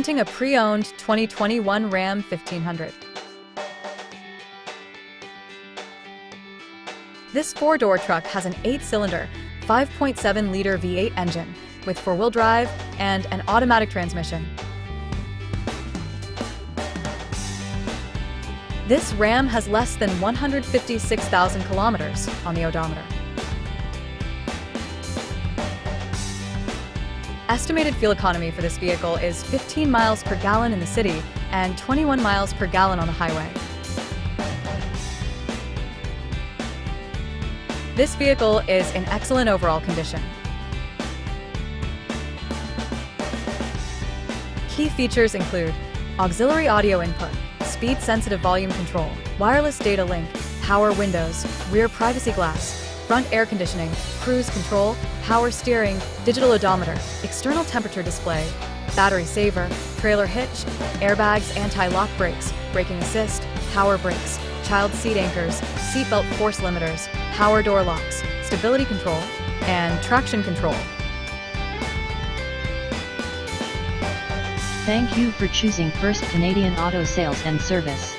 Presenting a pre-owned 2021 Ram 1500. This four-door truck has an 8-cylinder, 5.7-liter V8 engine with four-wheel drive and an automatic transmission. This Ram has less than 156,000 kilometers on the odometer. Estimated fuel economy for this vehicle is 15 miles per gallon in the city and 21 miles per gallon on the highway. This vehicle is in excellent overall condition. Key features include auxiliary audio input, speed-sensitive volume control, wireless data link, power windows, rear privacy glass, front air conditioning, cruise control, power steering, digital odometer, external temperature display, battery saver, trailer hitch, airbags, anti-lock brakes, braking assist, power brakes, child seat anchors, seatbelt force limiters, power door locks, stability control, and traction control. Thank you for choosing First Canadian Auto Sales and Service.